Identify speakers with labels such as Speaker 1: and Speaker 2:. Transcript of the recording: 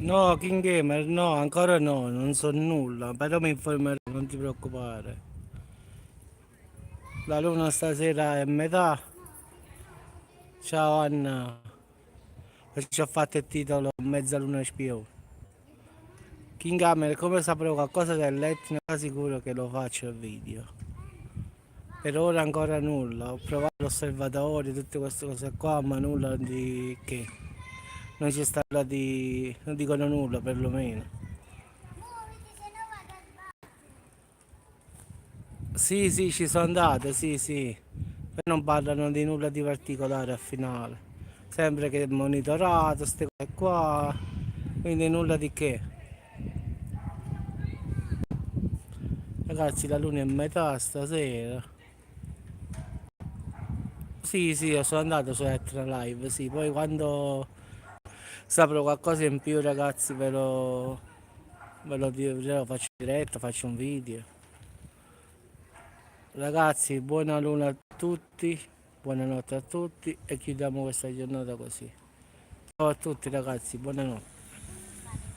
Speaker 1: No, King Gamer, no, ancora no, non so nulla, però mi informerò, non ti preoccupare. La luna stasera è metà. Ciao Anna, ci ho fatto il titolo Mezzaluna spione. King Gamer, come saprò qualcosa dell'etnica, sicuro che lo faccio il video. Per ora ancora nulla, ho provato l'osservatorio, tutte queste cose qua, ma nulla di che. Non ci sta nulla di... non dicono nulla perlomeno. Sì, sì, ci sono andato, sì, sì. Però non parlano di nulla di particolare al finale. Sempre che è monitorato, queste cose qua. Quindi nulla di che. Ragazzi, la luna è metà stasera. Sì, sì, io sono andato su Etna Live, sì. Poi quando saprò qualcosa in più, ragazzi, ve lo dirò, faccio diretta, faccio un video. Ragazzi, buona luna a tutti, buonanotte a tutti e chiudiamo questa giornata così. Ciao a tutti ragazzi, buonanotte.